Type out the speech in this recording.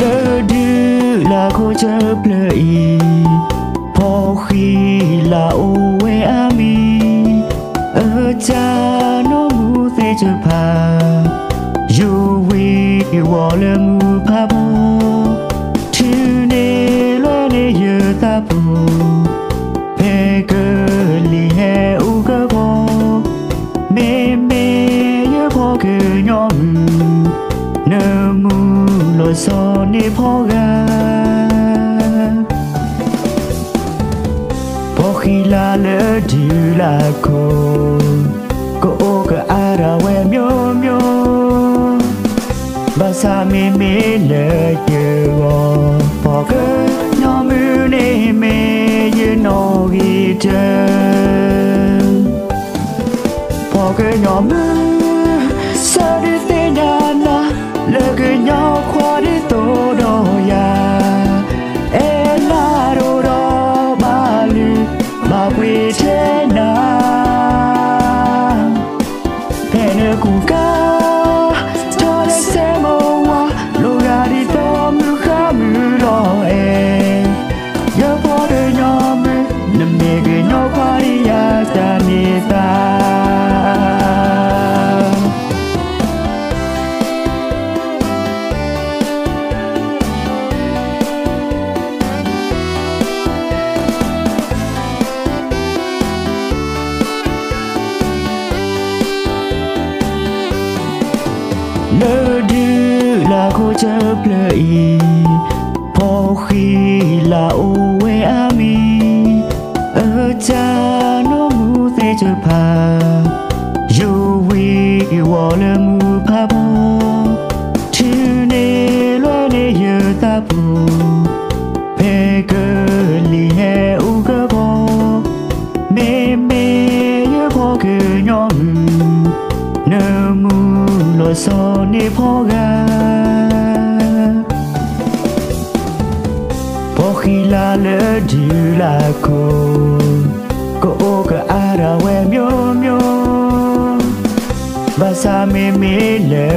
lỡ đưa là cô chấp lời phó khi là ô quê ami ở cha nó mu thế chụp hà dù vì wo le mu pa bo thứ ne lo ne ye ta bu pe cơ li he u cơ bo mê mê ye phó cơ nhỏ nơ mu lo so ne phó ga khi là lỡ đi là cô cái ara we myo myo ba sa me me lỡ yo bỏ cái nhỏ mưa này me như nó ghi chân bỏ cái nhỏ mưa sao đi tên na lỡ cái nhỏ khoa đi tô đồ ya quê thế nào thế nơi cùng ca cho đến xem mong hoa lô gà đi to mưa khá mưa lo em nhớ bỏ đời nhỏ mưa nằm mê người nhỏ qua đi ya ta nê ta lỡ đưa là cô chấp lời phó khi là ô quê ami ở cha nó mu thế chụp hà dù vì wo le mu pa bo thứ ne lo ne ye ta bu pe cơ li he u cơ bo mê mê ye phó cơ nhỏ nơ mu lo so ne phó ga phó khi là lỡ đi là cô cái ara we myo myo ba sa me me lỡ